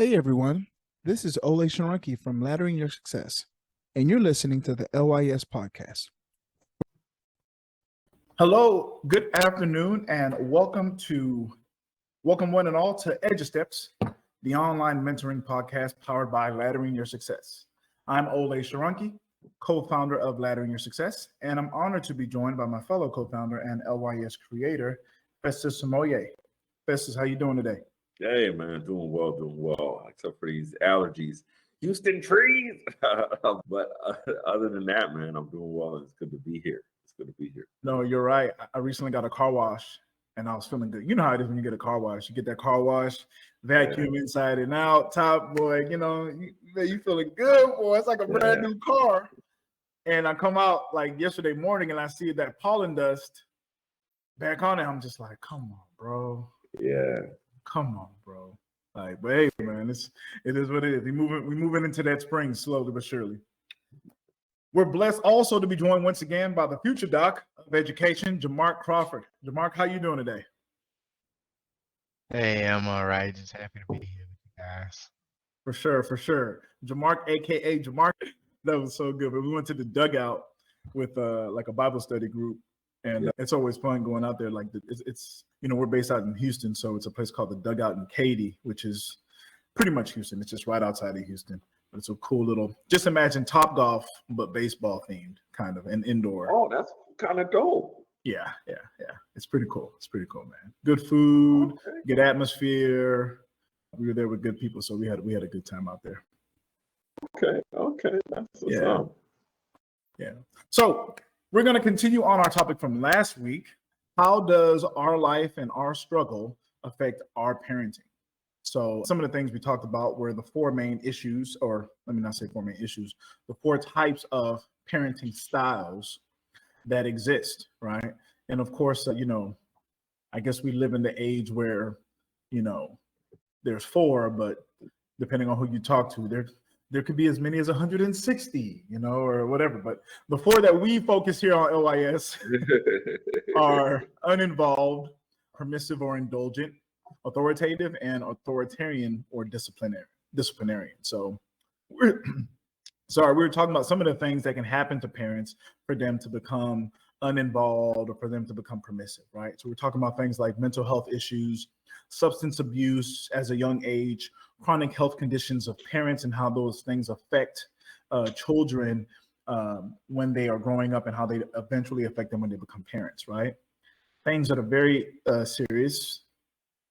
Hey everyone, this is LYS from Laddering Your Success, and you're listening to the LYS Podcast. Hello, good afternoon, and welcome one and all to Edge Steps, the online mentoring podcast powered by Laddering Your Success. I'm LYS, co-founder of Laddering Your Success, and I'm honored to be joined by my fellow co-founder and LYS creator, Festus Samoye. Festus, how you doing today? Hey man, doing well, except for these allergies. Houston trees. But other than that, man, I'm doing well. It's good to be here. No, you're right. I recently got a car wash and I was feeling good. You know how it is when you get a car wash. You get that car wash, vacuum inside and out, top, boy, you feeling good, boy. It's like a brand new car. And I come out like yesterday morning and I see that pollen dust back on it. I'm just like, come on, bro. Yeah. Come on, bro. Like, but hey, man, it is what it is. We moving into that spring slowly but surely. We're blessed also to be joined once again by the future doc of education, Jamark Crawford. Jamark, how you doing today? Hey, I'm all right. Just happy to be here with you guys. For sure. Jamark, aka Jamark, that was so good. But we went to the dugout with like a Bible study group. And it's always fun going out there. Like it's we're based out in Houston, so it's a place called the Dugout in Katy, which is pretty much Houston. It's just right outside of Houston. But it's a cool little. Just imagine Topgolf, but baseball themed, kind of, and indoor. Oh, that's kind of dope. Yeah. It's pretty cool. Man. Good food, good atmosphere. We were there with good people, so we had a good time out there. Okay, that's what's up. Yeah. So we're going to continue on our topic from last week. How does our life and our struggle affect our parenting? So some of the things we talked about were the four main issues, or let me not say four main issues, the four types of parenting styles that exist, right? And of course, I guess we live in the age where, there's four, but depending on who you talk to, there could be as many as 160, or whatever. But the four that we focus here on LYS are uninvolved, permissive or indulgent, authoritative, and authoritarian or disciplinarian. So we were talking about some of the things that can happen to parents for them to become uninvolved or for them to become permissive, right? So we're talking about things like mental health issues, substance abuse as a young age, chronic health conditions of parents and how those things affect children when they are growing up and how they eventually affect them when they become parents, right? Things that are very serious.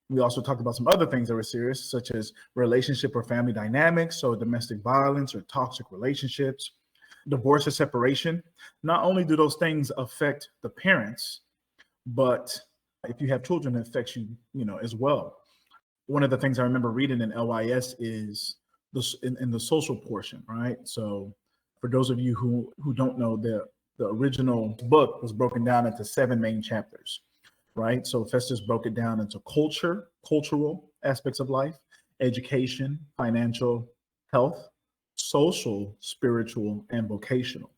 We also talked about some other things that were serious, such as relationship or family dynamics, so domestic violence or toxic relationships, divorce or separation. Not only do those things affect the parents, but if you have children, it affects you, as well. One of the things I remember reading in LYS is in the social portion, right? So for those of you who don't know, the original book was broken down into 7 main chapters, right? So Festus broke it down into cultural aspects of life, education, financial, health, social, spiritual, and vocational.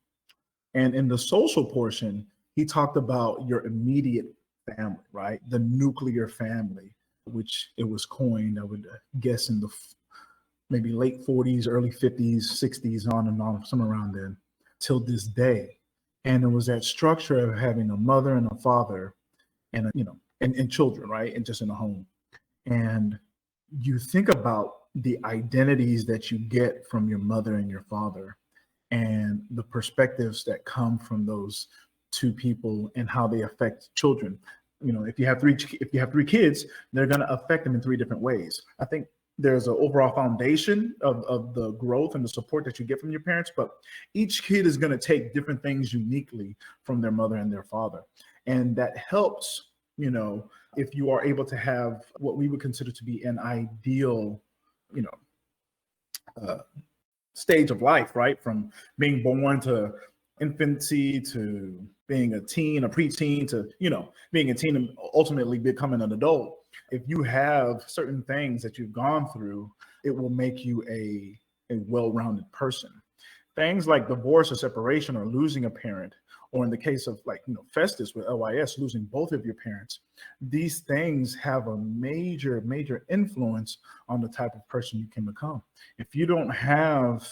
And in the social portion, he talked about your immediate family, right? The nuclear family, which it was coined, I would guess, in the maybe late 40s, early 50s, 60s, on and on, somewhere around then, till this day. And it was that structure of having a mother and a father and, and children, right? And just in a home. And you think about the identities that you get from your mother and your father and the perspectives that come from those two people and how they affect children. If you have three kids, they're going to affect them in 3 different ways. I think there's an overall foundation of the growth and the support that you get from your parents, but each kid is going to take different things uniquely from their mother and their father. And that helps, if you are able to have what we would consider to be an ideal, stage of life, right? From being born to infancy to being a teen, a preteen, to, being a teen and ultimately becoming an adult. If you have certain things that you've gone through, it will make you a well-rounded person. Things like divorce or separation or losing a parent or in the case of Festus with LYS, losing both of your parents, these things have a major, major influence on the type of person you can become. If you don't have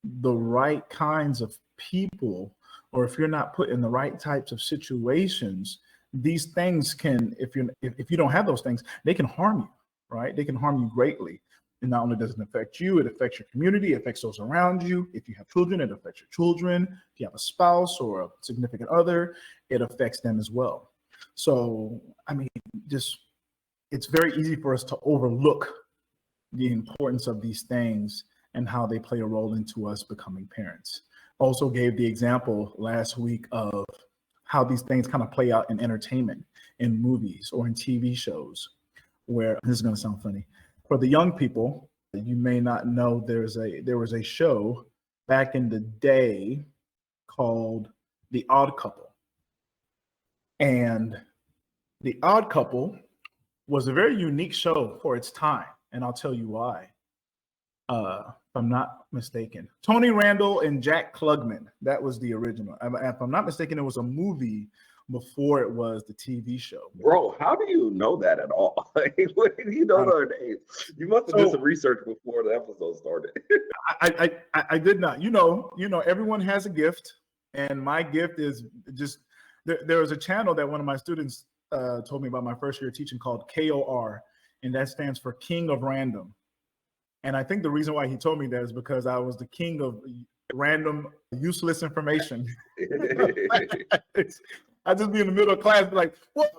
the right kinds of people, or if you're not put in the right types of situations, these things can, if you don't have those things, they can harm you, right? They can harm you greatly. And not only does it affect you, it affects your community, it affects those around you. If you have children, it affects your children. If you have a spouse or a significant other, it affects them as well. So, I mean, it's very easy for us to overlook the importance of these things and how they play a role into us becoming parents. Also gave the example last week of how these things kind of play out in entertainment, in movies or in TV shows, where, this is going to sound funny, for the young people, you may not know there was a show back in the day called The Odd Couple. And The Odd Couple was a very unique show for its time, and I'll tell you why. If I'm not mistaken, Tony Randall and Jack Klugman, that was the original. If I'm not mistaken, it was a movie before it was the TV show. Bro, how do you know that at all? Where do you know their names? You must have done some research before the episode started. I did not. Everyone has a gift, and my gift is just there was a channel that one of my students told me about my first year teaching called KOR, and that stands for King of Random. And I think the reason why he told me that is because I was the king of random, useless information. I just be in the middle of class, be like, well,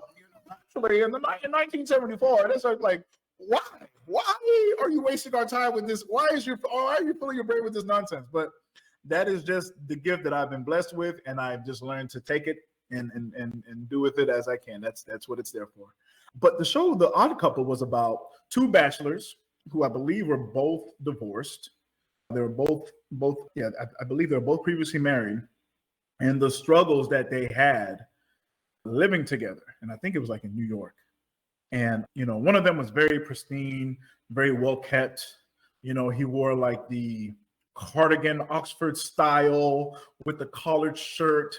actually, in 1974, and it's like, why? Why are you wasting our time with this? Why are you filling your brain with this nonsense? But that is just the gift that I've been blessed with, and I've just learned to take it and do with it as I can. That's what it's there for. But the show, The Odd Couple, was about two bachelors who I believe were both divorced. They were both I believe they were both previously married, and the struggles that they had living together. And I think it was like in New York. And, one of them was very pristine, very well kept. He wore like the cardigan Oxford style with the collared shirt,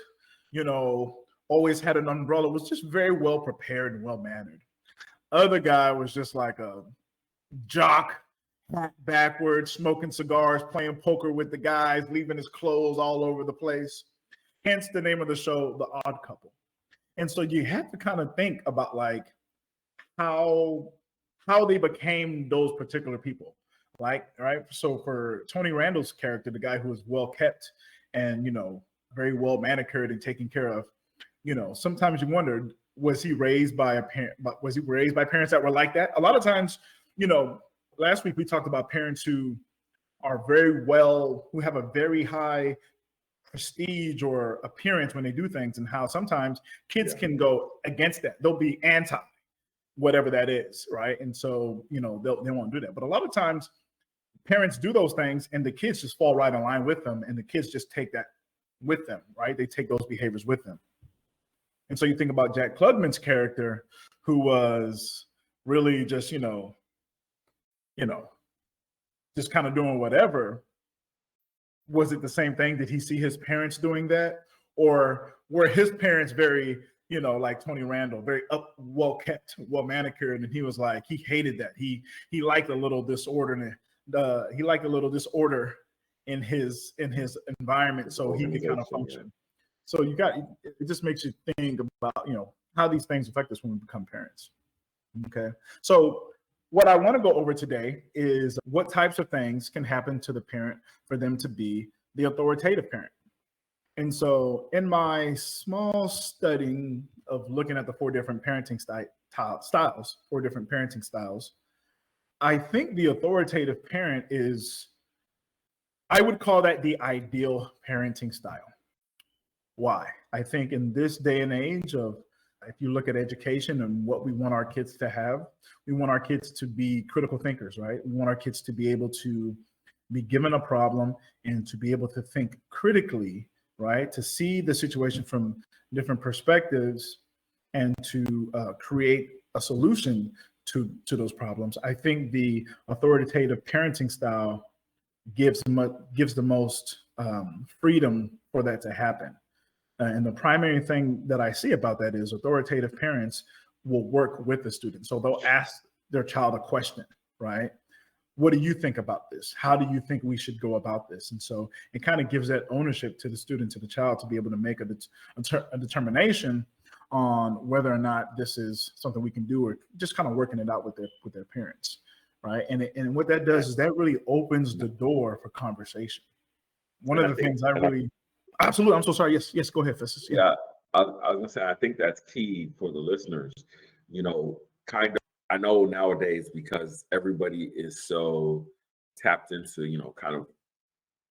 always had an umbrella, was just very well prepared and well mannered. Other guy was just like a jock, backwards, smoking cigars, playing poker with the guys, leaving his clothes all over the place. Hence the name of the show, The Odd Couple. And so you have to kind of think about like how they became those particular people. Like, right? So for Tony Randall's character, the guy who was well kept and, very well manicured and taken care of, sometimes you wonder, was he raised by parents that were like that? A lot of times, last week we talked about parents who are who have a very high prestige or appearance when they do things, and how sometimes kids can go against that. They'll be anti whatever that is, right? And so, they won't do that. But a lot of times parents do those things and the kids just fall right in line with them, and the kids just take that with them, right? They take those behaviors with them. And so you think about Jack Klugman's character, who was really just, just kind of doing whatever. Was it the same thing? Did he see his parents doing that? Or were his parents very, like Tony Randall, very well kept, well manicured, and he was like, he hated that. He liked a little disorder, he liked a little disorder in his environment, so he could kind of function. So it just makes you think about, how these things affect us when we become parents. Okay. So what I want to go over today is what types of things can happen to the parent for them to be the authoritative parent. And so in my small studying of looking at the four different parenting styles, I think the authoritative parent I would call that the ideal parenting style. Why? I think in this day and age if you look at education and what we want our kids to have, we want our kids to be critical thinkers, right? We want our kids to be able to be given a problem and to be able to think critically, right? To see the situation from different perspectives and to create a solution to those problems. I think the authoritative parenting style gives the most freedom for that to happen. And the primary thing that I see about that is authoritative parents will work with the student. So they'll ask their child a question, right? What do you think about this? How do you think we should go about this? And so it kind of gives that ownership to the student, to the child, to be able to make a determination on whether or not this is something we can do, or just kind of working it out with their parents, right? And what that does is that really opens the door for conversation. One of the things absolutely, I'm so sorry. Yes, go ahead, Festus. Yeah, I was gonna say, I think that's key for the listeners. Kind of, I know nowadays, because everybody is so tapped into, kind of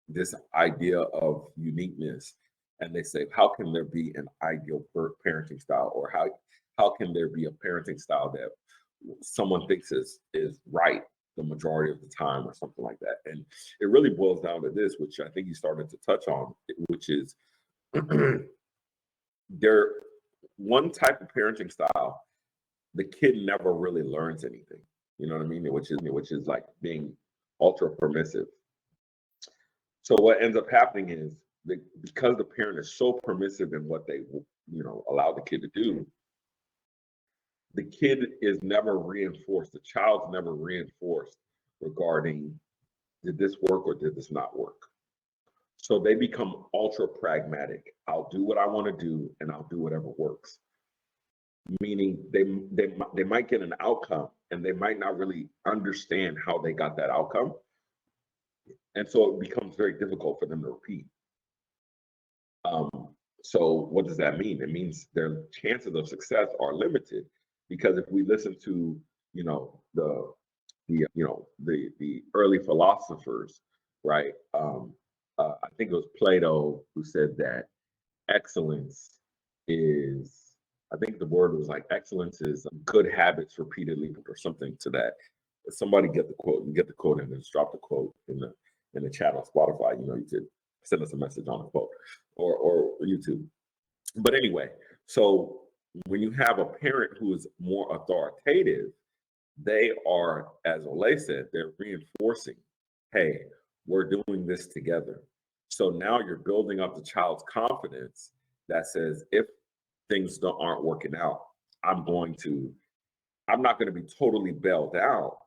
this idea of uniqueness, and they say, how can there be an ideal parenting style, or how can there be a parenting style that someone thinks is right the majority of the time, or something like that? And it really boils down to this, which I think you started to touch on, which is there one type of parenting style, the kid never really learns anything. You know what I mean? Which is like being ultra permissive. So what ends up happening is because the parent is so permissive in what they allow the kid to do, the kid is never reinforced. The child's never reinforced regarding, did this work or did this not work? So they become ultra pragmatic. I'll do what I want to do, and I'll do whatever works. Meaning they might get an outcome, and they might not really understand how they got that outcome. And so it becomes very difficult for them to repeat. So what does that mean? It means their chances of success are limited, because if we listen to the early philosophers, right? I think it was Plato who said that excellence is, I think the word was like, excellence is good habits repeatedly, or something to that. If somebody get the quote and then just drop the quote in the chat on Spotify. You could send us a message on the quote or YouTube. But anyway, so when you have a parent who is more authoritative, they are, as Ole said, they're reinforcing, hey, we're doing this together. So now you're building up the child's confidence that says, if things aren't working out, I'm not going to be totally bailed out,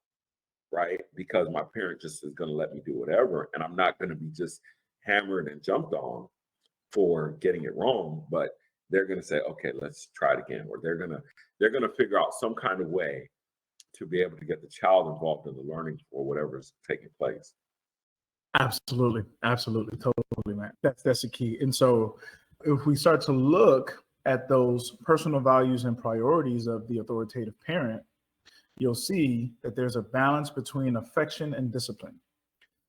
right? Because my parent just is going to let me do whatever. And I'm not going to be just hammered and jumped on for getting it wrong, but they're going to say, okay, let's try it again. Or they're going to figure out some kind of way to be able to get the child involved in the learning or whatever is taking place. Absolutely, totally, man. That's the key. And so if we start to look at those personal values and priorities of the authoritative parent, you'll see that there's a balance between affection and discipline.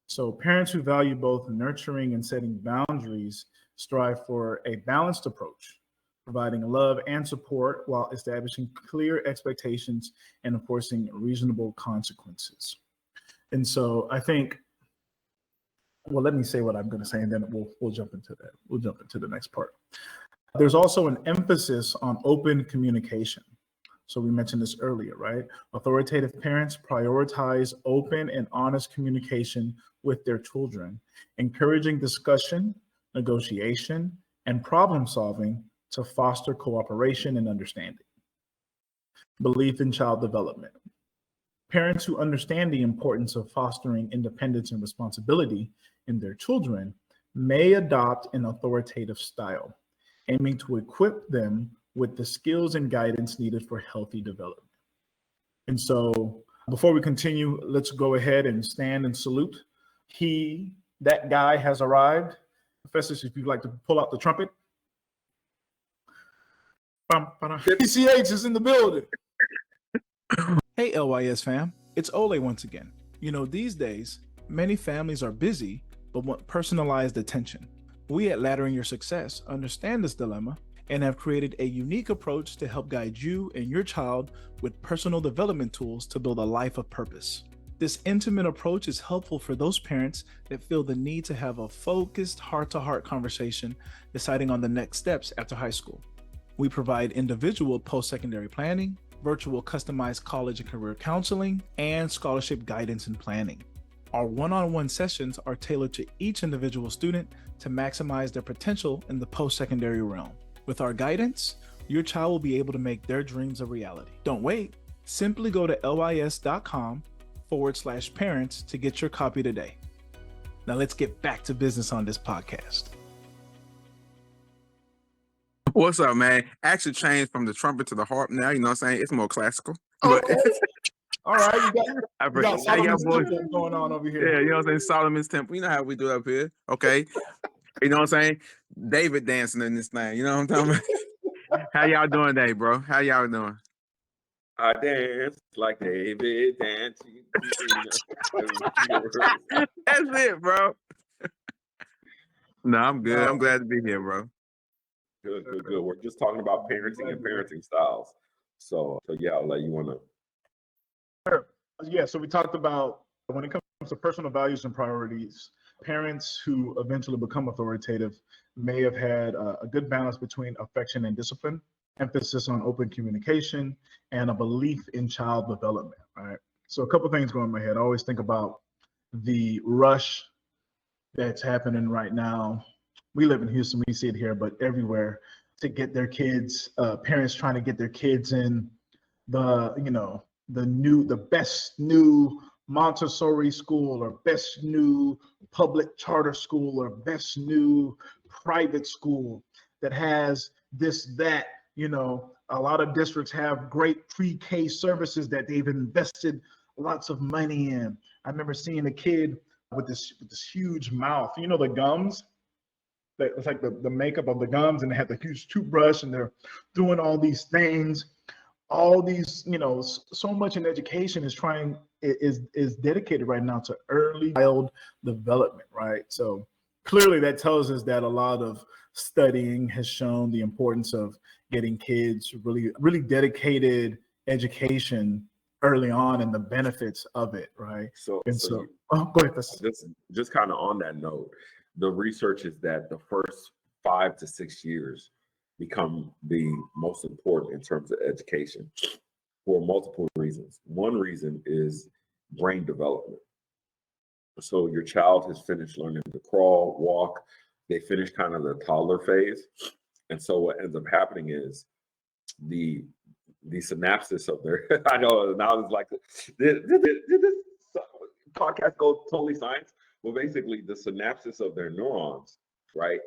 So parents who value both nurturing and setting boundaries strive for a balanced approach, providing love and support while establishing clear expectations and enforcing reasonable consequences. And so I think, well, let me say what I'm going to say, and then we'll jump into that. We'll jump into the next part. There's also an emphasis on open communication. So we mentioned this earlier, right? Authoritative parents prioritize open and honest communication with their children, encouraging discussion, negotiation, and problem solving to foster cooperation and understanding. Belief in child development. Parents who understand the importance of fostering independence and responsibility in their children may adopt an authoritative style, aiming to equip them with the skills and guidance needed for healthy development. And so before we continue, let's go ahead and stand and salute. That guy has arrived. Professor, if you'd like to pull out the trumpet. PCH is in the building. Hey, LYS fam, it's Ole once again. These days, many families are busy, but want personalized attention. We at Laddering Your Success understand this dilemma and have created a unique approach to help guide you and your child with personal development tools to build a life of purpose. This intimate approach is helpful for those parents that feel the need to have a focused heart-to-heart conversation deciding on the next steps after high school. We provide individual post-secondary planning, virtual customized college and career counseling, and scholarship guidance and planning. Our one-on-one sessions are tailored to each individual student to maximize their potential in the post-secondary realm. With our guidance, your child will be able to make their dreams a reality. Don't wait. Simply go to lys.com/parents to get your copy today. Now let's get back to business on this podcast. What's up, man? Actually changed from the trumpet to the harp now, you know what I'm saying? It's more classical. Okay. All right, you got How y'all Solomon's boys? Temple going on over here. Yeah, you know what I'm saying? Solomon's Temple. You know how we do up here. Okay. You know what I'm saying? David dancing in this thing. You know what I'm talking about? How y'all doing today, bro? How y'all doing? I dance like David dancing. That's it, bro. No, I'm good. I'm glad to be here, bro. Good. We're just talking about parenting and parenting styles. So yeah, I'll let you wanna. Sure. Yeah, so we talked about when it comes to personal values and priorities, parents who eventually become authoritative may have had a good balance between affection and discipline, emphasis on open communication, and a belief in child development, right? So a couple things go in my head. I always think about the rush that's happening right now. We live in Houston, we see it here, but everywhere, to get their kids, parents trying to get their kids in the best new Montessori school, or best new public charter school, or best new private school that has this, that, a lot of districts have great pre-K services that they've invested lots of money in. I remember seeing a kid with this huge mouth, the gums, that it's like the makeup of the gums, and they have the huge toothbrush, and they're doing all these things. All these, so much in education is dedicated right now to early child development, right? So clearly that tells us that a lot of studying has shown the importance of getting kids really dedicated education early on, and the benefits of it, right? So go ahead. Just kind of on that note, the research is that the first 5 to 6 years become the most important in terms of education for multiple reasons. One reason is brain development. So your child has finished learning to crawl, walk, they finish kind of the toddler phase. And so what ends up happening is the synapses of their, I know now it's like, did this podcast go totally science? Well, basically the synapses of their neurons, right,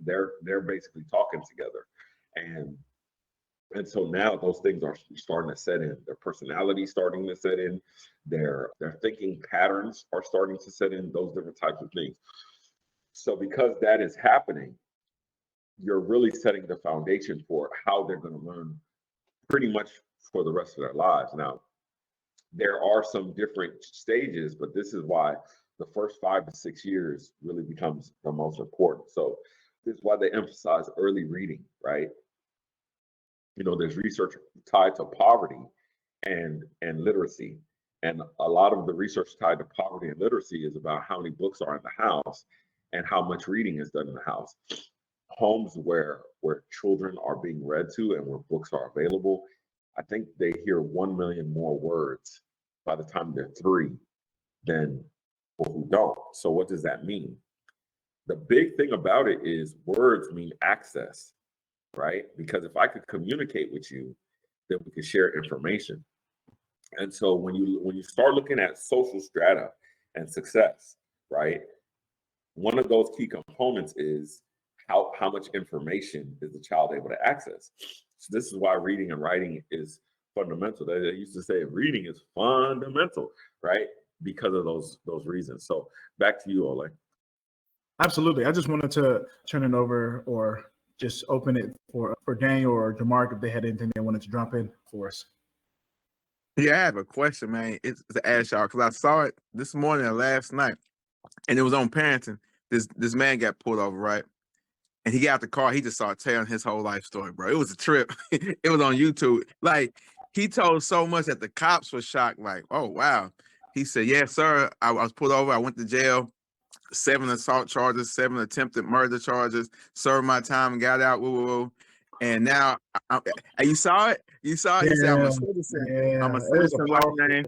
they're basically talking together. And so now those things are starting to set in. Their personality starting to set in. Their thinking patterns are starting to set in. Those different types of things. So because that is happening, you're really setting the foundation for how they're going to learn pretty much for the rest of their lives. Now, there are some different stages, but this is why the first 5 to 6 years really becomes the most important. So this is why they emphasize early reading, right? There's research tied to poverty and literacy. And a lot of the research tied to poverty and literacy is about how many books are in the house and how much reading is done in the house. Homes where children are being read to and where books are available, I think they hear 1 million more words by the time they're 3 than people who don't. So what does that mean? The big thing about it is words mean access, right? Because if I could communicate with you, then we could share information. And so when you start looking at social strata and success, right, one of those key components is how much information is the child able to access. So this is why reading and writing is fundamental. They used to say reading is fundamental, right? Because of those reasons. So back to you, Ole. Absolutely. I just wanted to turn it over, or just open it for Daniel or Jamark if they had anything they wanted to drop in for us. Yeah, I have a question, man. It's to ask y'all, because I saw it this morning and last night, and it was on parenting. This man got pulled over, right? And he got out the car. He just started telling his whole life story, bro. It was a trip. It was on YouTube. Like, he told so much that the cops were shocked. Like, oh, wow. He said, yes, sir. I was pulled over. I went to jail. 7 assault charges, 7 attempted murder charges, served my time and got out. Woo, woo, woo. And now, you saw it? You saw it? He said, I'm a citizen. I'm a citizen. What's your name?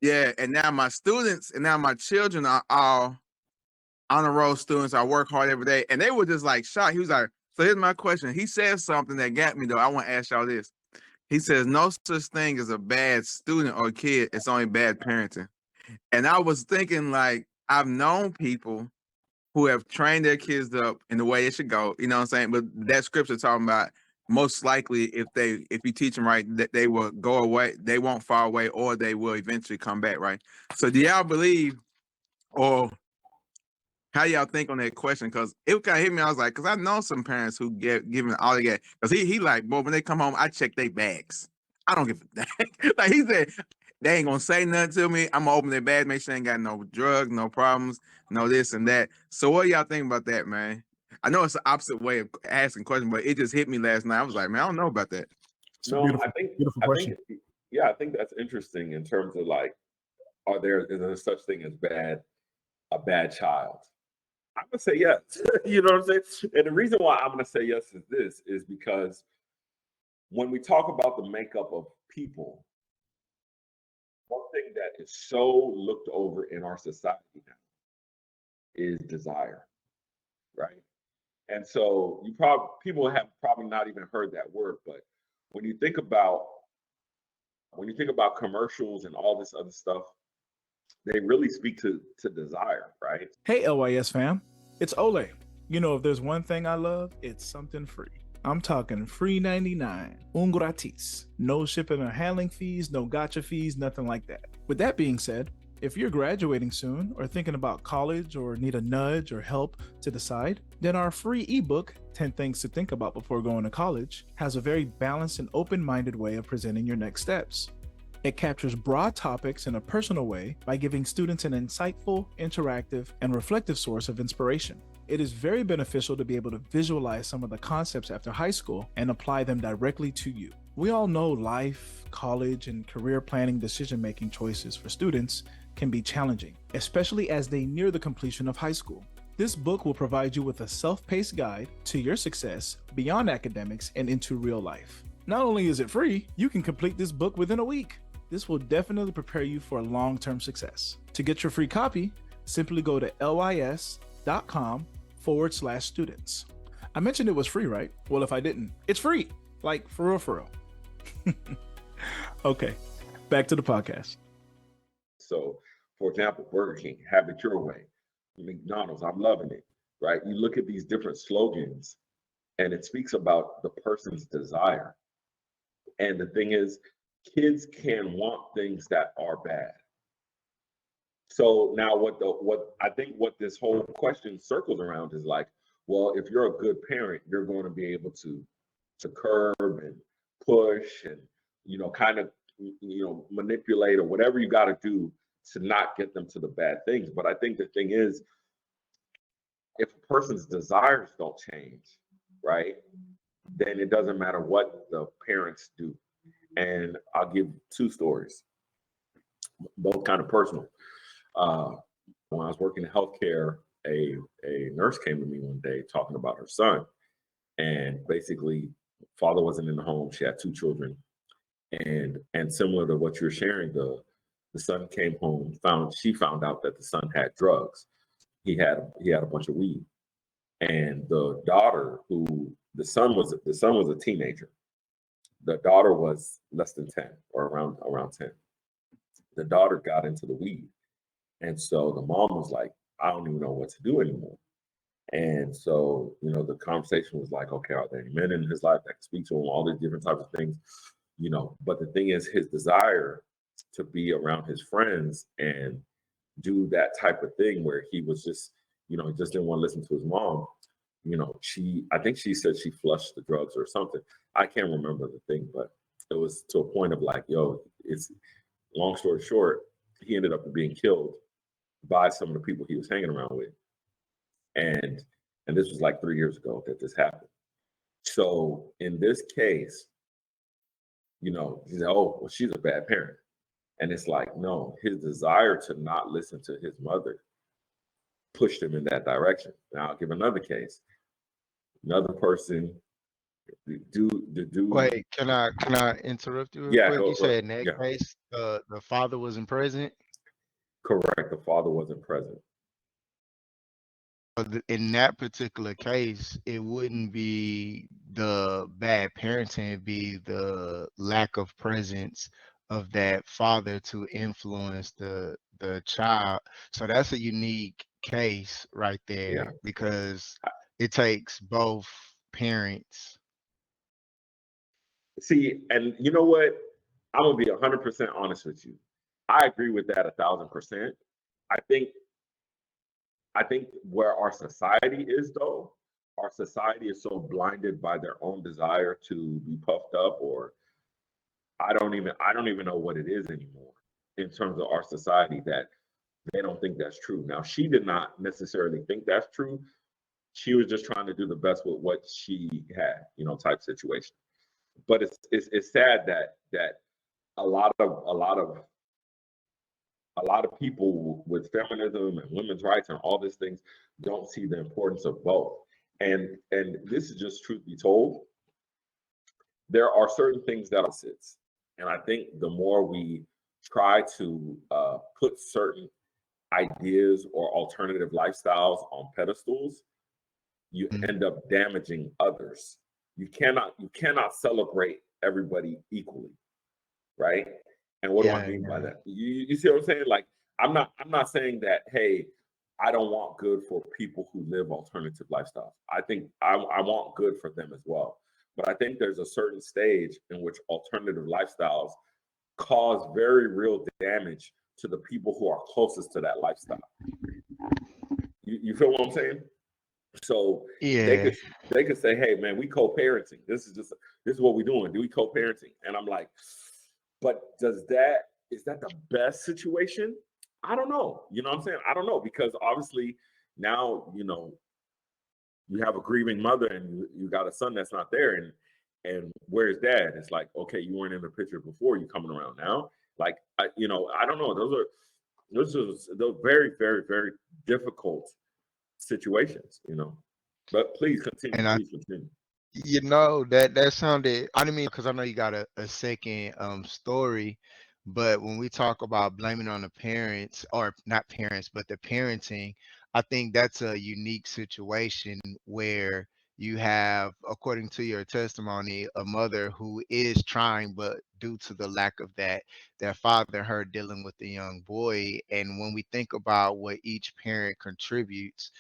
Yeah, and now my students and now my children are all honor roll students. I work hard every day, and they were just like shocked. He was like, "So here's my question." He said something that got me though. I want to ask y'all this. He says, "No such thing as a bad student or kid. It's only bad parenting." And I was thinking, like, I've known people who have trained their kids up in the way it should go. You know what I'm saying? But that scripture talking about most likely if you teach them right, that they will go away, they won't fall away, or they will eventually come back, right? So do y'all believe, or how y'all think on that question? Because it kind of hit me. I was like, because I know some parents who get given all they get. Because he like, boy, when they come home, I check their bags. I don't give a damn. Like he said, they ain't gonna say nothing to me. I'm gonna open their bag, make sure they ain't got no drugs, no problems, no this and that. So what y'all think about that, man? I know it's the opposite way of asking questions, but it just hit me last night. I was like, man, I don't know about that. It's a No, beautiful, I think beautiful I question. think yeah, I think that's interesting in terms of like, is there such thing as a bad child? I'm gonna say yes. You know what I'm saying? And the reason why I'm gonna say yes is because when we talk about the makeup of people, one thing that is so looked over in our society now is desire, right? And so people have probably not even heard that word, but when you think about commercials and all this other stuff, they really speak to desire, right? Hey, LYS fam, it's Ole. You know, if there's one thing I love, it's something free. I'm talking free 99, un gratis. No shipping or handling fees, no gotcha fees, nothing like that. With that being said, if you're graduating soon or thinking about college or need a nudge or help to decide, then our free ebook, 10 Things to Think About Before Going to College, has a very balanced and open-minded way of presenting your next steps. It captures broad topics in a personal way by giving students an insightful, interactive, and reflective source of inspiration. It is very beneficial to be able to visualize some of the concepts after high school and apply them directly to you. We all know life, college, and career planning decision-making choices for students can be challenging, especially as they near the completion of high school. This book will provide you with a self-paced guide to your success beyond academics and into real life. Not only is it free, you can complete this book within a week. This will definitely prepare you for long-term success. To get your free copy, simply go to lys.com/students. I mentioned it was free, right? Well, if I didn't, it's free. Like, for real, for real. Okay, back to the podcast. So, for example, Burger King, have it your way. McDonald's, I'm loving it, right? You look at these different slogans and it speaks about the person's desire. And the thing is, kids can want things that are bad. So now what I think what this whole question circles around is like, well, if you're a good parent, you're going to be able to curb and push and, kind of, manipulate or whatever you got to do to not get them to the bad things. But I think the thing is, if a person's desires don't change, right, then it doesn't matter what the parents do. And I'll give two stories, both kind of personal. When I was working in healthcare, a nurse came to me one day talking about her son. And basically, father wasn't in the home. She had two children. And similar to what you're sharing, the son came home, she found out that the son had drugs. He had a bunch of weed. And the daughter, the son was a teenager. The daughter was less than 10 or around 10. The daughter got into the weed. And so the mom was like, I don't even know what to do anymore. And so, the conversation was like, okay, are there any men in his life that can speak to him? All these different types of things, But the thing is, his desire to be around his friends and do that type of thing where he was just, he just didn't want to listen to his mom. I think she said she flushed the drugs or something. I can't remember the thing, but it was to a point of like, it's long story short, he ended up being killed by some of the people he was hanging around with. And this was like 3 years ago that this happened. So in this case, he said, oh, well, she's a bad parent. And it's like, no, his desire to not listen to his mother pushed him in that direction. Now I'll give another case. Another person The dude. Wait, can I interrupt you real Yeah, quick? You said in that yeah, case, the father wasn't present. correct. The father wasn't present. But in that particular case, it wouldn't be the bad parenting, it'd be the lack of presence of that father to influence the child. So that's a unique case right Yeah. there because it takes both parents. See, and you know what? I'm gonna be 100% honest with you. I agree with that 1,000%. I think where our society is though, our society is so blinded by their own desire to be puffed up, or I don't even know what it is anymore in terms of our society, that they don't think that's true. Now, she did not necessarily think that's true. She was just trying to do the best with what she had, type situation. But it's sad that a lot of people with feminism and women's rights and all these things don't see the importance of both. And this is just truth be told. There are certain things that are opposites, and I think the more we try to put certain ideas or alternative lifestyles on pedestals, you end up damaging others. You cannot celebrate everybody equally, right? And what do I mean by that? You see what I'm saying? Like, I'm not saying that, hey, I don't want good for people who live alternative lifestyles. I think I want good for them as well. But I think there's a certain stage in which alternative lifestyles cause very real damage to the people who are closest to that lifestyle. You feel what I'm saying? So Yeah. they could say, hey man, we co-parenting. This is what we're doing. Do we co-parenting? And I'm like, but is that the best situation? I don't know. You know what I'm saying? I don't know, because obviously now, you have a grieving mother and you got a son that's not there, and where's dad? It's like, okay, you weren't in the picture before, you coming around now. Like, I don't know. Those are very, very, very difficult situations, But please continue. And Please continue. that sounded, I didn't mean, because I know you got a second story, but when we talk about blaming on the parents, or not parents, but the parenting, I think that's a unique situation where you have, according to your testimony, a mother who is trying, but due to the lack of that father, her dealing with the young boy. And when we think about what each parent contributes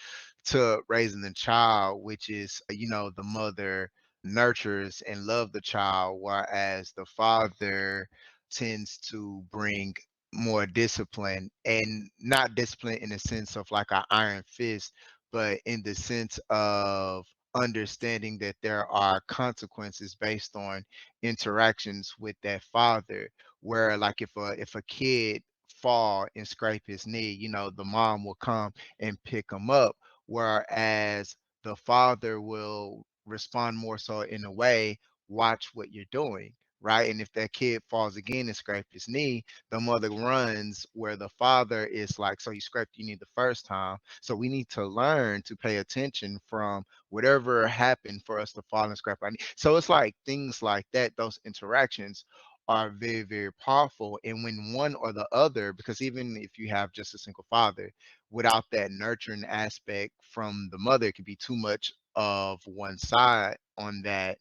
to raising the child, which is, the mother nurtures and love the child, whereas the father tends to bring more discipline, and not discipline in the sense of like an iron fist, but in the sense of understanding that there are consequences based on interactions with that father, where like if a kid fall and scrape his knee, the mom will come and pick him up, whereas the father will respond more so in a way, watch what you're doing, right? And if that kid falls again and scrape his knee, the mother runs where the father is like, so you scraped your knee the first time, so we need to learn to pay attention from whatever happened for us to fall and scrape our knee. So it's like things like that, those interactions are very, very powerful. And when one or the other, because even if you have just a single father, without that nurturing aspect from the mother, it could be too much of one side on that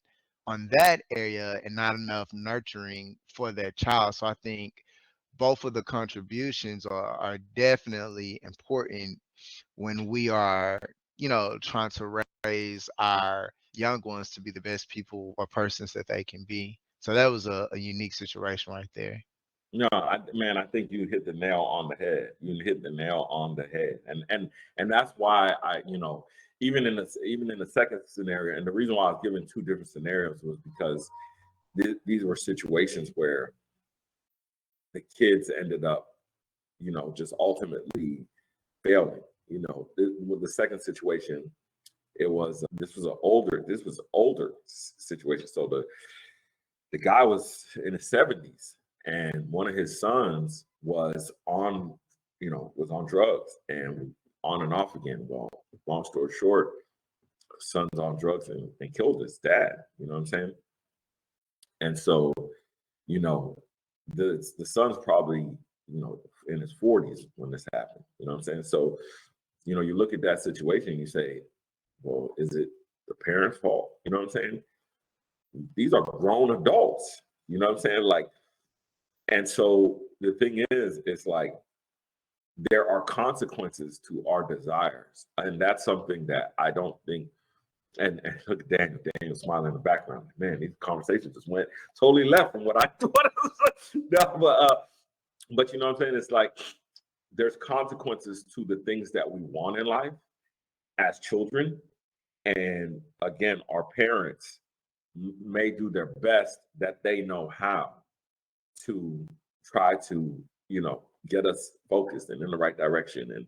area, and not enough nurturing for that child. So I think both of the contributions are definitely important when we are, trying to raise our young ones to be the best people or persons that they can be. So that was a unique situation right there. No, man, I think you hit the nail on the head. You hit the nail on the head, and that's why even in the second scenario, and the reason why I was given two different scenarios was because these were situations where the kids ended up, just ultimately failing. With the second situation, this was an older situation. So the guy was in his 70s, and one of his sons was on drugs and on and off again. Well, long story short, son's on drugs and killed his dad. You know what I'm saying? And so, you know, the son's probably, in his 40s when this happened. You know what I'm saying? So, you look at that situation and you say, well, is it the parents' fault? You know what I'm saying? These are grown adults. You know what I'm saying? Like, and so the thing is, it's like there are consequences to our desires. And that's something that I don't think, and look at Daniel smiling in the background. Man, these conversations just went totally left from what I thought. No, but you know what I'm saying? It's like there's consequences to the things that we want in life as children. And again, our parents may do their best that they know how to try to, get us focused and in the right direction and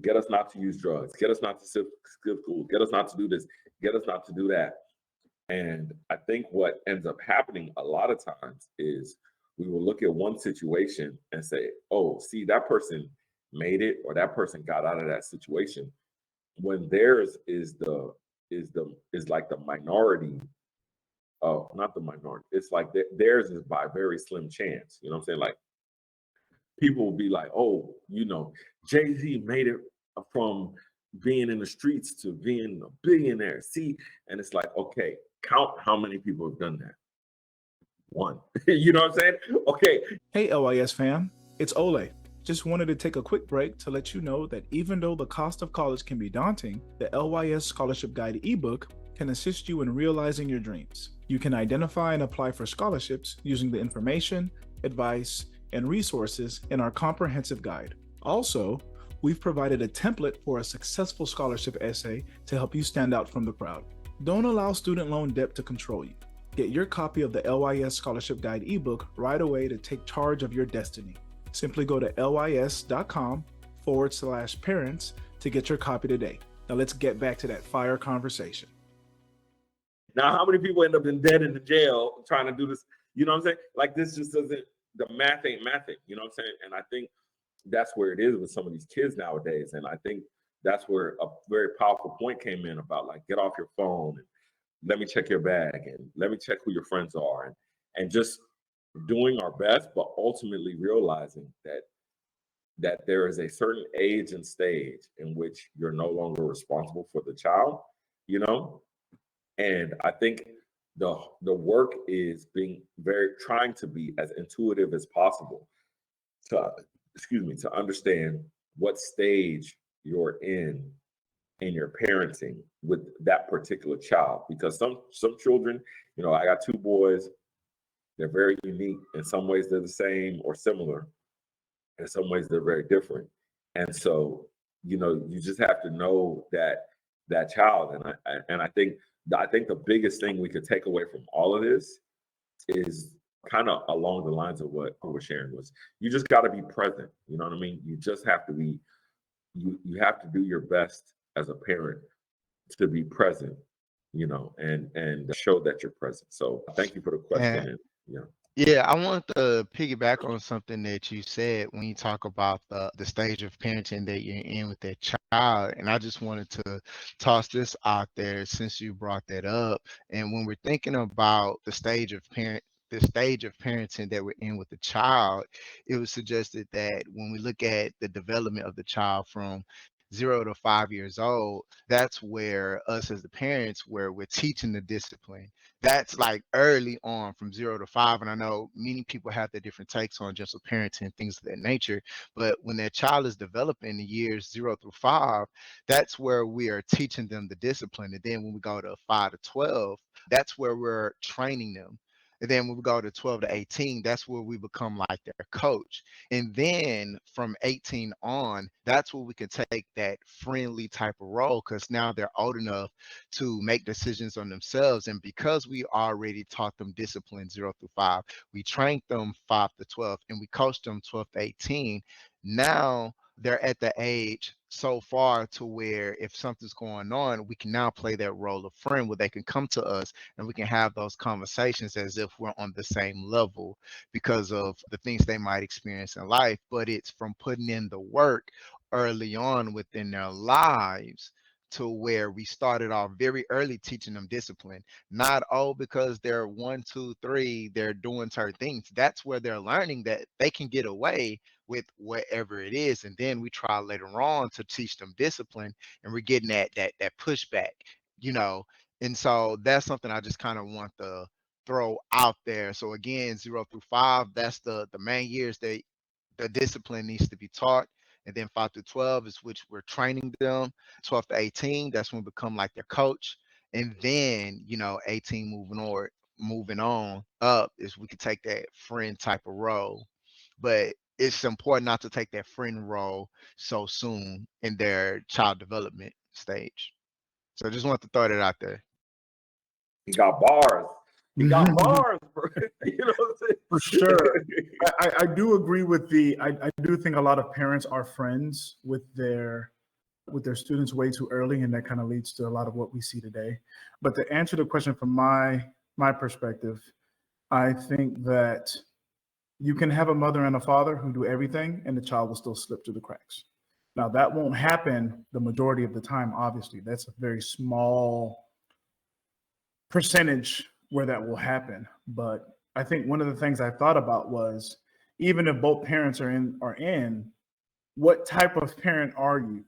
get us not to use drugs, get us not to skip school, get us not to do this, get us not to do that. And I think what ends up happening a lot of times is we will look at one situation and say, oh, see, that person made it or that person got out of that situation, when theirs is like the minority. Oh, not the minority. It's like theirs is by very slim chance. You know what I'm saying? Like people will be like, oh, Jay-Z made it from being in the streets to being a billionaire. See, and it's like, okay, count how many people have done that. One. You know what I'm saying? Okay. Hey, LYS fam, it's Ole. Just wanted to take a quick break to let you know that even though the cost of college can be daunting, the LYS Scholarship Guide ebook can assist you in realizing your dreams. You can identify and apply for scholarships using the information, advice, and resources in our comprehensive guide. Also, we've provided a template for a successful scholarship essay to help you stand out from the crowd. Don't allow student loan debt to control you. Get your copy of the LYS Scholarship Guide ebook right away to take charge of your destiny. Simply go to lys.com/parents to get your copy today. Now let's get back to that fire conversation. Now, how many people end up in debt in the jail trying to do this? You know what I'm saying? Like this just doesn't, the math ain't mathing, you know what I'm saying? And I think that's where it is with some of these kids nowadays. And I think that's where a very powerful point came in about like, get off your phone and let me check your bag and let me check who your friends are and just doing our best, but ultimately realizing that there is a certain age and stage in which you're no longer responsible for the child, And I think the work is trying to be as intuitive as possible to understand what stage you're in your parenting with that particular child. Because some children, I got 2 boys, they're very unique. In some ways they're the same or similar. In some ways they're very different. And so, you just have to know that child. And I think the biggest thing we could take away from all of this is kind of along the lines of what we're sharing was you just got to be present. You know what I mean? You just have to be, you have to do your best as a parent to be present, and show that you're present. So thank you for the question. Yeah, I want to piggyback on something that you said when you talk about the stage of parenting that you're in with that child. And I just wanted to toss this out there since you brought that up. And when we're thinking about the stage of parenting that we're in with the child, it was suggested that when we look at the development of the child from 0 to 5 years old, that's where us as the parents, where we're teaching the discipline. That's like early on from 0 to 5. And I know many people have their different takes on gentle parenting, things of that nature. But when their child is developing in the years 0 through 5, that's where we are teaching them the discipline. And then when we go to 5 to 12, that's where we're training them. And then when we go to 12 to 18, that's where we become like their coach. And then from 18 on, that's where we can take that friendly type of role, because now they're old enough to make decisions on themselves. And because we already taught them discipline 0 through 5, we trained them 5 to 12, and we coached them 12 to 18. Now they're at the age so far to where if something's going on, we can now play that role of friend where they can come to us and we can have those conversations as if we're on the same level because of the things they might experience in life. But it's from putting in the work early on within their lives to where we started off very early teaching them discipline. Not, oh, because they're 1, 2, 3, they're doing certain things. That's where they're learning that they can get away with whatever it is. And then we try later on to teach them discipline, and we're getting that pushback, you know. And so that's something I just kind of want to throw out there. So again, 0 through 5, that's the main years that the discipline needs to be taught. And then 5 through 12 is which we're training them. 12 to 18, that's when we become like their coach. And then, you know, 18 moving on up is we could take that friend type of role. But it's important not to take that friend role so soon in their child development stage. So I just want to throw that out there. He got bars. He got bars, bro. You know what I'm saying? For sure. I do agree with I do think a lot of parents are friends with their students way too early, and that kind of leads to a lot of what we see today. But to answer the question from my perspective, I think that you can have a mother and a father who do everything and the child will still slip through the cracks. Now, that won't happen the majority of the time, obviously. That's a very small percentage where that will happen. But I think one of the things I thought about was, even if both parents are in, what type of parent are you?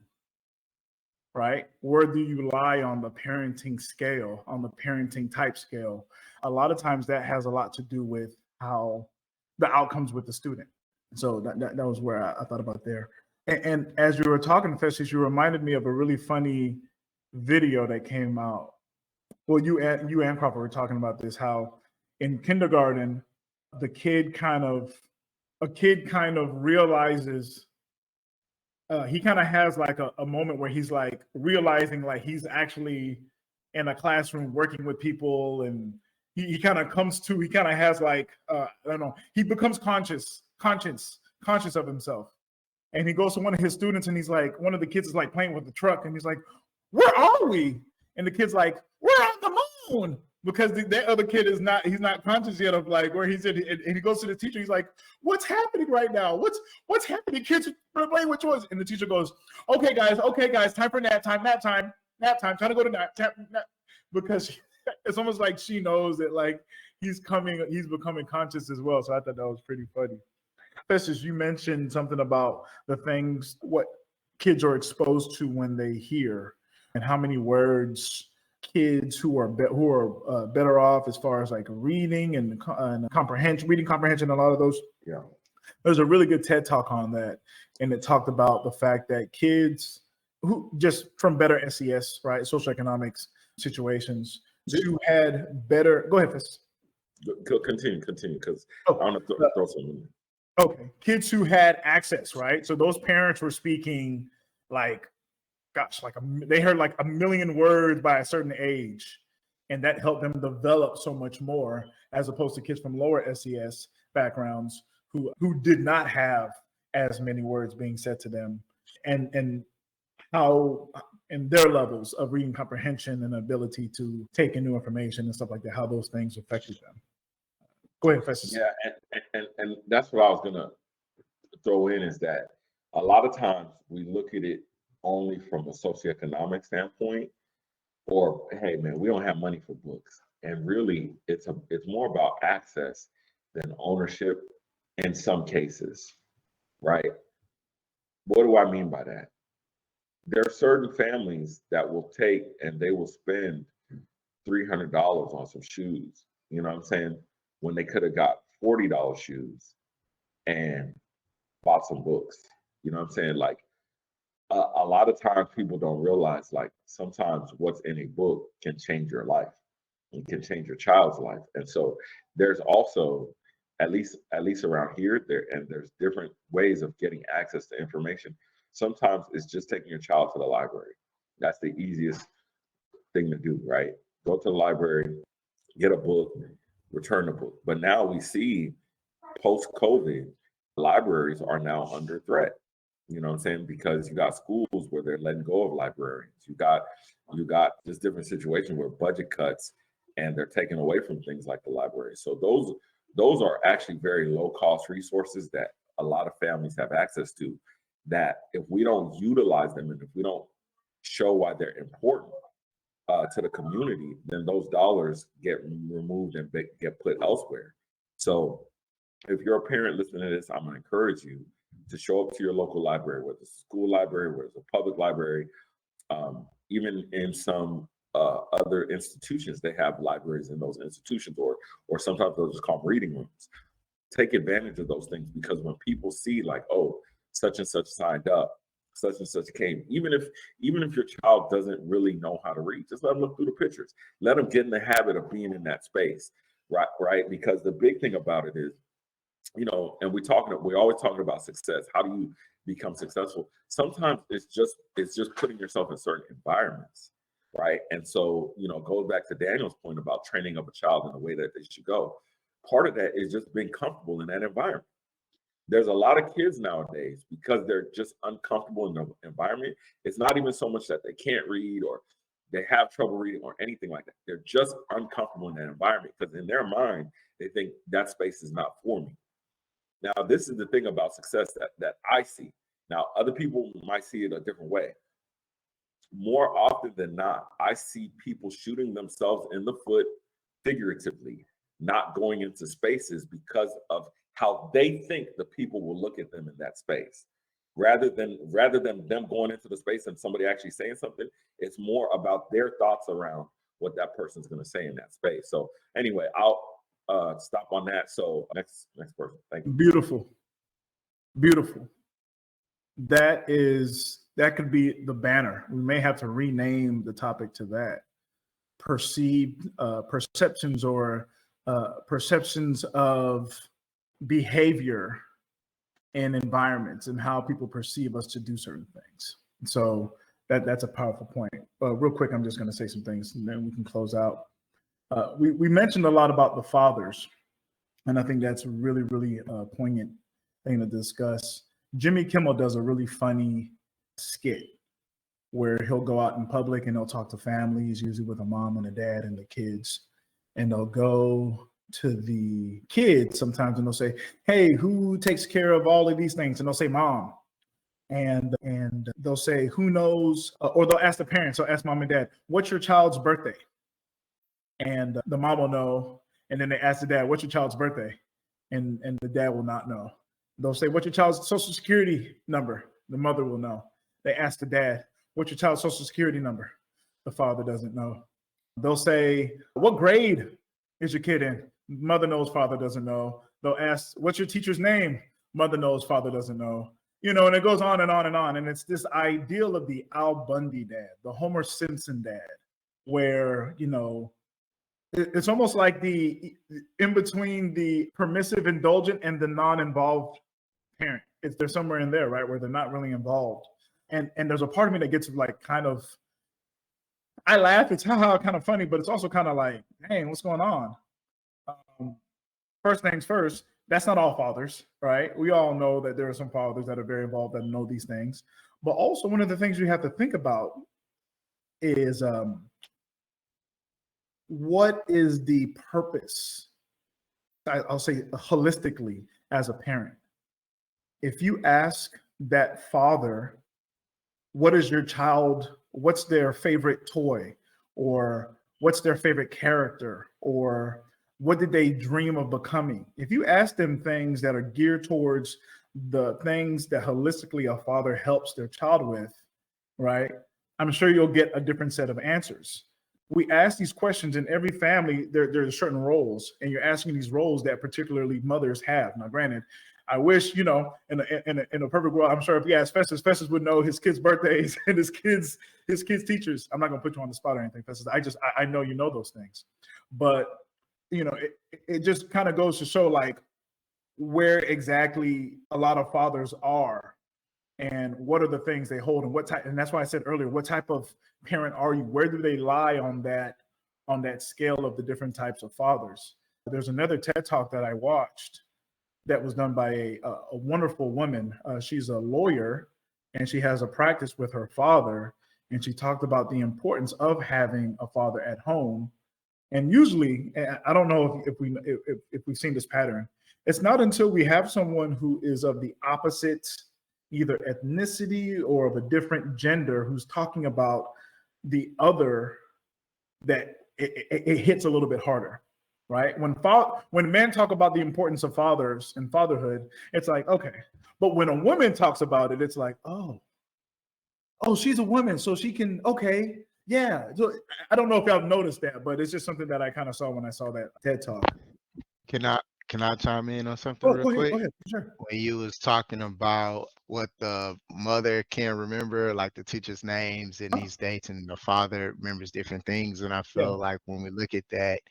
Right? Where do you lie on the parenting scale, on the parenting type scale? A lot of times that has a lot to do with how the outcomes with the student. So that was where I thought about there. And as you were talking, Festus, you reminded me of a really funny video that came out. Well, you and Crawford were talking about this, how in kindergarten, a kid kind of realizes, he kind of has like a moment where he's like realizing like he's actually in a classroom working with people, and he kind of has like, I don't know, he becomes conscious of himself. And he goes to one of his students and he's like, one of the kids is like playing with the truck and he's like, "Where are we?" And the kid's like, "We're on the moon." Because the other kid he's not conscious yet of like where he's in. And he goes to the teacher. He's like, "What's happening right now? What's happening? Kids are playing with toys." And the teacher goes, okay, guys, time for nap time. Time to go to nap. Because it's almost like she knows that like he's becoming conscious as well. So I thought that was pretty funny. Festus, you mentioned something about the things what kids are exposed to when they hear, and how many words kids who are better off as far as like reading and reading comprehension, a lot of those. Yeah. There's a really good TED Talk on that, and it talked about the fact that kids who just from better SES, right, socioeconomics situations, who had better. Go ahead, Festus. Continue, because I want to throw something in. Okay, kids who had access, right? So those parents were speaking like, gosh, they heard like 1 million words by a certain age, and that helped them develop so much more, as opposed to kids from lower SES backgrounds who did not have as many words being said to them, and how and their levels of reading comprehension and ability to take in new information and stuff like that, how those things affected them. Go ahead, Festus. Yeah, and that's what I was gonna throw in, is that a lot of times we look at it only from a socioeconomic standpoint, or hey man, we don't have money for books. And really it's more about access than ownership in some cases, right? What do I mean by that? There are certain families that will take and they will spend $300 on some shoes, you know what I'm saying, when they could have got $40 shoes and bought some books. You know what I'm saying? Like a lot of times people don't realize, like, sometimes what's in a book can change your life and can change your child's life. And so there's also, at least around here, there's different ways of getting access to information. Sometimes it's just taking your child to the library. That's the easiest thing to do, right? Go to the library, get a book, return the book. But now we see post-COVID, libraries are now under threat. You know what I'm saying? Because you got schools where they're letting go of librarians. You got just different situations where budget cuts and they're taking away from things like the library. So those are actually very low cost resources that a lot of families have access to, that if we don't utilize them and if we don't show why they're important to the community, then those dollars get removed and get put elsewhere. So if you're a parent listening to this, I'm going to encourage you to show up to your local library, whether it's a school library, whether it's a public library, even in some other institutions, they have libraries in those institutions, or sometimes they'll just call them reading rooms. Take advantage of those things, because when people see like, oh, such and such signed up, such and such came, even if your child doesn't really know how to read, just let them look through the pictures. Let them get in the habit of being in that space, right? Because the big thing about it is, and we're always talking about success. How do you become successful? Sometimes it's just putting yourself in certain environments, right? And so, it goes back to Daniel's point about training up a child in the way that they should go. Part of that is just being comfortable in that environment. There's a lot of kids nowadays, because they're just uncomfortable in the environment. It's not even so much that they can't read or they have trouble reading or anything like that. They're just uncomfortable in that environment, because in their mind, they think that space is not for me. Now, this is the thing about success that I see. Now, other people might see it a different way. More often than not, I see people shooting themselves in the foot figuratively, not going into spaces because of how they think the people will look at them in that space. Rather than them going into the space and somebody actually saying something, it's more about their thoughts around what that person's going to say in that space. So anyway, I'll stop on that. So next person. Thank you. Beautiful. That could be the banner. We may have to rename the topic to that. Perceptions or perceptions of behavior and environments, and how people perceive us to do certain things. So that's a powerful point. Real quick, I'm just going to say some things and then we can close out. We mentioned a lot about the fathers, and I think that's a really, really poignant thing to discuss. Jimmy Kimmel does a really funny skit where he'll go out in public and he'll talk to families, usually with a mom and a dad and the kids, and they'll go to the kids sometimes and they'll say, hey, who takes care of all of these things? And they'll say, mom. And they'll say, who knows? Or they'll ask the parents, so ask mom and dad, what's your child's birthday? And the mom will know. And then they ask the dad, what's your child's birthday? And the dad will not know. They'll say, what's your child's social security number? The mother will know. They ask the dad, what's your child's social security number? The father doesn't know. They'll say, what grade is your kid in? Mother knows, father doesn't know. They'll ask, what's your teacher's name? Mother knows, father doesn't know. And it goes on and on and on. And it's this ideal of the Al Bundy dad, the Homer Simpson dad, where, it's almost like the in between the permissive, indulgent, and the non-involved parent. They're somewhere in there, right, where they're not really involved. And there's a part of me that gets like kind of, I laugh, it's kind of funny, but it's also kind of like, dang, what's going on? First things first, that's not all fathers, right? We all know that there are some fathers that are very involved that know these things. But also one of the things we have to think about is what is the purpose, I'll say holistically, as a parent. If you ask that father, what is your child, what's their favorite toy, or what's their favorite character, or what did they dream of becoming? If you ask them things that are geared towards the things that holistically a father helps their child with, right, I'm sure you'll get a different set of answers. We ask these questions in every family. There's certain roles, and you're asking these roles that particularly mothers have. Now, granted, I wish, in a perfect world, I'm sure if you ask Festus would know his kids' birthdays and his kids' teachers. I'm not gonna put you on the spot or anything, Festus. I know you know those things, but it just kind of goes to show like where exactly a lot of fathers are and what are the things they hold and what type. And that's why I said earlier, what type of parent are you? Where do they lie on that scale of the different types of fathers? There's another TED Talk that I watched that was done by a wonderful woman. She's a lawyer and she has a practice with her father. And she talked about the importance of having a father at home. And usually, I don't know if we've seen this pattern. It's not until we have someone who is of the opposite either ethnicity or of a different gender who's talking about the other, that it hits a little bit harder, right? When men talk about the importance of fathers and fatherhood, it's like, okay. But when a woman talks about it, it's like, oh, she's a woman, so she can, okay, yeah. So I don't know if y'all noticed that, but it's just something that I kind of saw when I saw that TED talk. Can I chime in on something real Go quick? ahead, sure. When you was talking about what the mother can remember, like the teacher's names and these dates, and the father remembers different things. And I feel like when we look at that,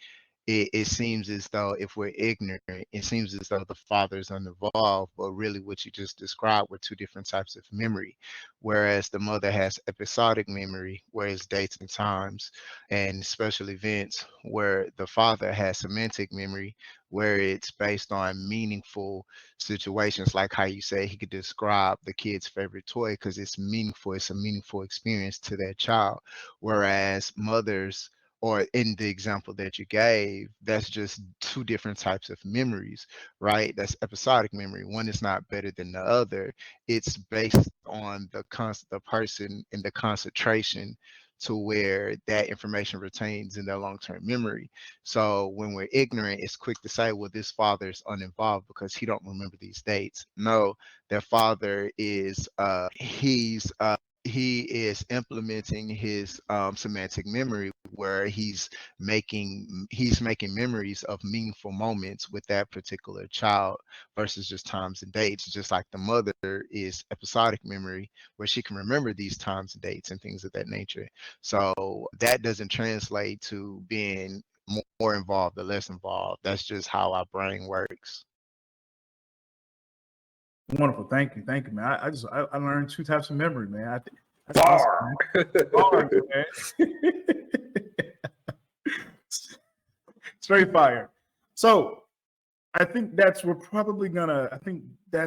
it seems as though if we're ignorant, it seems as though the father is uninvolved, but really what you just described were two different types of memory. Whereas the mother has episodic memory, whereas dates and times and special events, where the father has semantic memory, where it's based on meaningful situations, like how you say he could describe the kid's favorite toy because it's meaningful, it's a meaningful experience to that child. Whereas mothers, or in the example that you gave, that's just two different types of memories, right? That's episodic memory. One is not better than the other. It's based on the person and the concentration to where that information retains in their long-term memory. So when we're ignorant, it's quick to say, well, this father is uninvolved because he don't remember these dates. No, their father is he is implementing his semantic memory, where he's making memories of meaningful moments with that particular child versus just times and dates. Just like the mother is episodic memory, where she can remember these times and dates and things of that nature. So that doesn't translate to being more involved or less involved. That's just how our brain works. Wonderful. Thank you, man. I learned two types of memory, man. I think that's Bar. awesome, man. Bar, man. Straight fire. So I think that's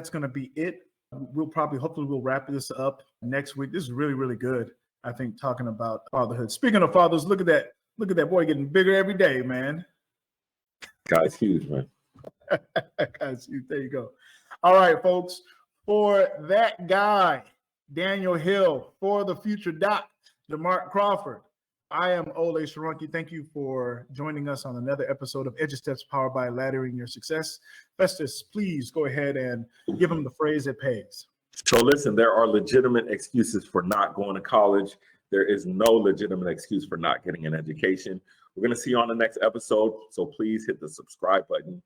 gonna be it. Hopefully we'll wrap this up next week. This is really, really good. I think talking about fatherhood. Speaking of fathers, look at that boy getting bigger every day, man. Guy's huge, man. Guy's huge. There you go. All right, folks. For that guy, Daniel Hill, for the future doc, DeMark Crawford, I am Ole Sharonki. Thank you for joining us on another episode of Edge Steps powered by Laddering Your Success. Festus, please go ahead and give them the phrase that pays. So listen, there are legitimate excuses for not going to college. There is no legitimate excuse for not getting an education. We're going to see you on the next episode. So please hit the subscribe button.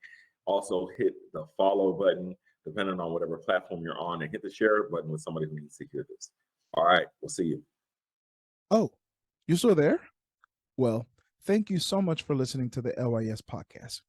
Also hit the follow button, depending on whatever platform you're on, and hit the share button with somebody who needs to hear this. All right, we'll see you. Oh, you still there? Well, thank you so much for listening to the LYS podcast.